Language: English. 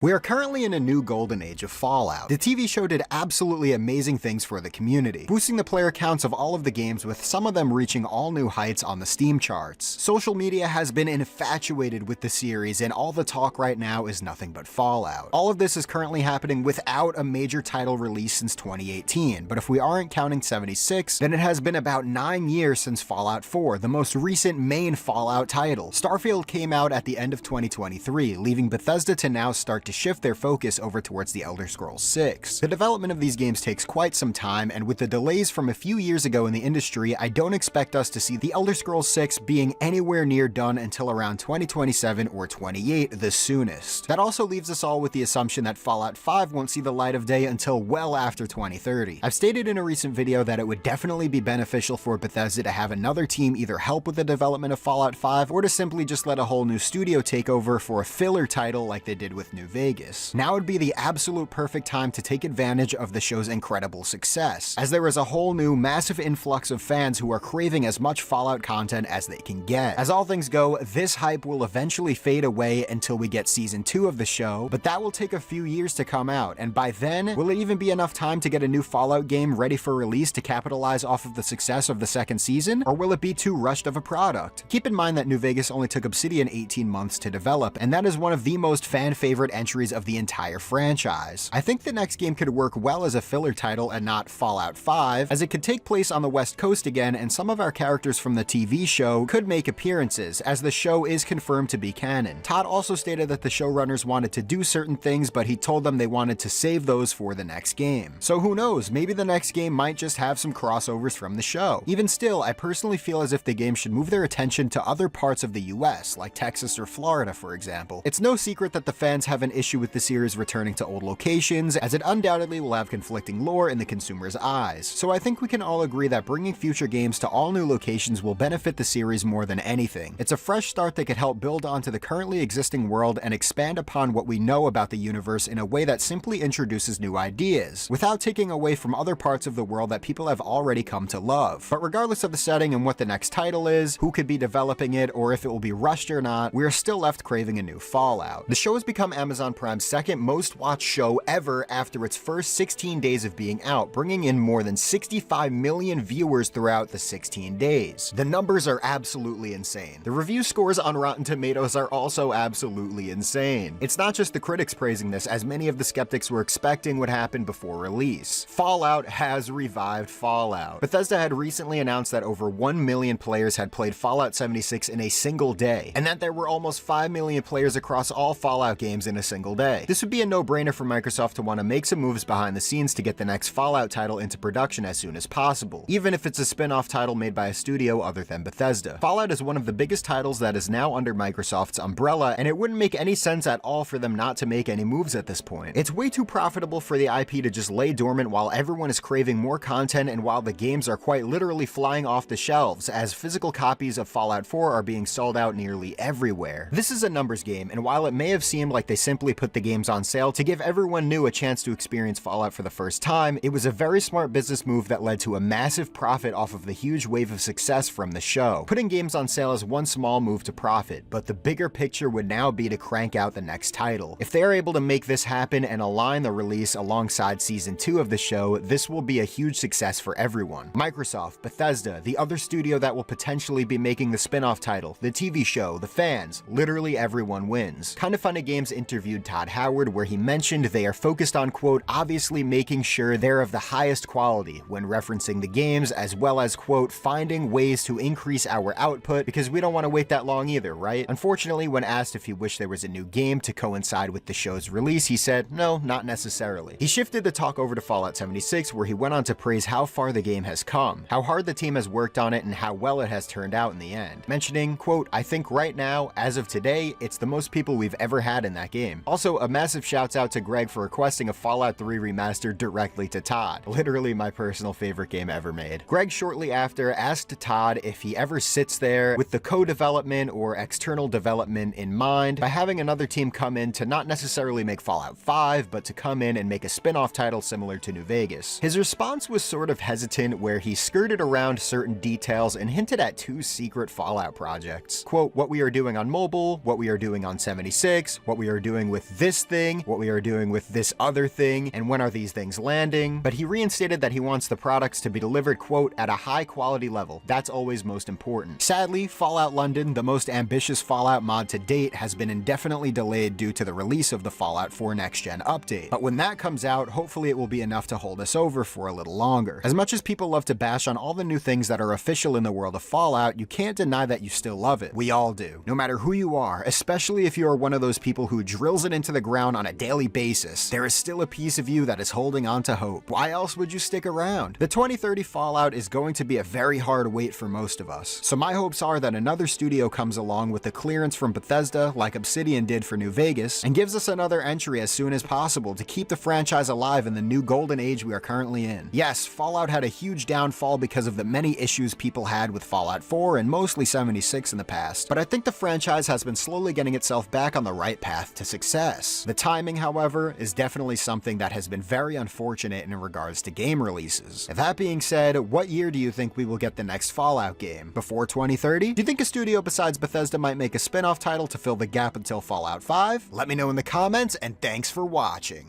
We are currently in a new golden age of Fallout. The TV show did absolutely amazing things for the community, boosting the player counts of all of the games, with some of them reaching all new heights on the Steam charts. Social media has been infatuated with the series, and all the talk right now is nothing but Fallout. All of this is currently happening without a major title release since 2018, but if we aren't counting 76, then it has been about 9 years since Fallout 4, the most recent main Fallout title. Starfield came out at the end of 2023, leaving Bethesda to now start to shift their focus over towards the Elder Scrolls 6. The development of these games takes quite some time, and with the delays from a few years ago in the industry, I don't expect us to see the Elder Scrolls 6 being anywhere near done until around 2027 or 28 the soonest. That also leaves us all with the assumption that Fallout 5 won't see the light of day until well after 2030. I've stated in a recent video that it would definitely be beneficial for Bethesda to have another team either help with the development of Fallout 5 or to simply just let a whole new studio take over for a filler title like they did with New Vegas. Now would be the absolute perfect time to take advantage of the show's incredible success, as there is a whole new massive influx of fans who are craving as much Fallout content as they can get. As all things go, this hype will eventually fade away until we get season 2 of the show, but that will take a few years to come out, and by then, will it even be enough time to get a new Fallout game ready for release to capitalize off of the success of the second season, or will it be too rushed of a product? Keep in mind that New Vegas only took Obsidian 18 months to develop, and that is one of the most fan-favorite entries of the entire franchise. I think the next game could work well as a filler title and not Fallout 5, as it could take place on the West Coast again, and some of our characters from the TV show could make appearances, as the show is confirmed to be canon. Todd also stated that the showrunners wanted to do certain things, but he told them they wanted to save those for the next game. So who knows, maybe the next game might just have some crossovers from the show. Even still, I personally feel as if the game should move their attention to other parts of the US, like Texas or Florida for example. It's no secret that the fans have an issue with the series returning to old locations, as it undoubtedly will have conflicting lore in the consumer's eyes. So I think we can all agree that bringing future games to all new locations will benefit the series more than anything. It's a fresh start that could help build onto the currently existing world and expand upon what we know about the universe in a way that simply introduces new ideas, without taking away from other parts of the world that people have already come to love. But regardless of the setting and what the next title is, who could be developing it, or if it will be rushed or not, we are still left craving a new Fallout. The show has become Amazon Prime's second most watched show ever after its first 16 days of being out, bringing in more than 65 million viewers throughout the 16 days. The numbers are absolutely insane. The review scores on Rotten Tomatoes are also absolutely insane. It's not just the critics praising this, as many of the skeptics were expecting would happen before release. Fallout has revived Fallout. Bethesda had recently announced that over 1 million players had played Fallout 76 in a single day, and that there were almost 5 million players across all Fallout games in a single day. This would be a no-brainer for Microsoft to want to make some moves behind the scenes to get the next Fallout title into production as soon as possible, even if it's a spin-off title made by a studio other than Bethesda. Fallout is one of the biggest titles that is now under Microsoft's umbrella, and it wouldn't make any sense at all for them not to make any moves at this point. It's way too profitable for the IP to just lay dormant while everyone is craving more content and while the games are quite literally flying off the shelves, as physical copies of Fallout 4 are being sold out nearly everywhere. This is a numbers game, and while it may have seemed like they simply put the games on sale to give everyone new a chance to experience Fallout for the first time, it was a very smart business move that led to a massive profit off of the huge wave of success from the show. Putting games on sale is one small move to profit, but the bigger picture would now be to crank out the next title. If they are able to make this happen and align the release alongside season 2 of the show, this will be a huge success for everyone. Microsoft, Bethesda, the other studio that will potentially be making the spin-off title, the TV show, the fans, literally everyone wins. Kinda Funny Games interviewed Todd Howard, where he mentioned they are focused on, quote, obviously making sure they're of the highest quality when referencing the games, as well as, quote, finding ways to increase our output because we don't want to wait that long either, right? Unfortunately, when asked if he wished there was a new game to coincide with the show's release, he said, no, not necessarily. He shifted the talk over to Fallout 76, where he went on to praise how far the game has come, how hard the team has worked on it, and how well it has turned out in the end, mentioning, quote, I think right now, as of today, it's the most people we've ever had in that game. Also, a massive shouts out to Greg for requesting a Fallout 3 remaster directly to Todd, literally my personal favorite game ever made. Greg shortly after asked Todd if he ever sits there with the co-development or external development in mind by having another team come in to not necessarily make Fallout 5, but to come in and make a spin-off title similar to New Vegas. His response was sort of hesitant, where he skirted around certain details and hinted at 2 secret Fallout projects. Quote, what we are doing on mobile, what we are doing on 76, what we are doing with this thing, what we are doing with this other thing, and when are these things landing, but he reinstated that he wants the products to be delivered, quote, at a high quality level. That's always most important. Sadly, Fallout London, the most ambitious Fallout mod to date, has been indefinitely delayed due to the release of the Fallout 4 Next Gen update. But when that comes out, hopefully it will be enough to hold us over for a little longer. As much as people love to bash on all the new things that are official in the world of Fallout, you can't deny that you still love it. We all do. No matter who you are, especially if you are one of those people who drills it into the ground on a daily basis, there is still a piece of you that is holding on to hope. Why else would you stick around? The 2030 Fallout is going to be a very hard wait for most of us, so my hopes are that another studio comes along with the clearance from Bethesda, like Obsidian did for New Vegas, and gives us another entry as soon as possible to keep the franchise alive in the new golden age we are currently in. Yes, Fallout had a huge downfall because of the many issues people had with Fallout 4 and mostly 76 in the past, but I think the franchise has been slowly getting itself back on the right path to success. The timing, however, is definitely something that has been very unfortunate in regards to game releases. That being said, what year do you think we will get the next Fallout game? Before 2030? Do you think a studio besides Bethesda might make a spin-off title to fill the gap until Fallout 5? Let me know in the comments, and thanks for watching.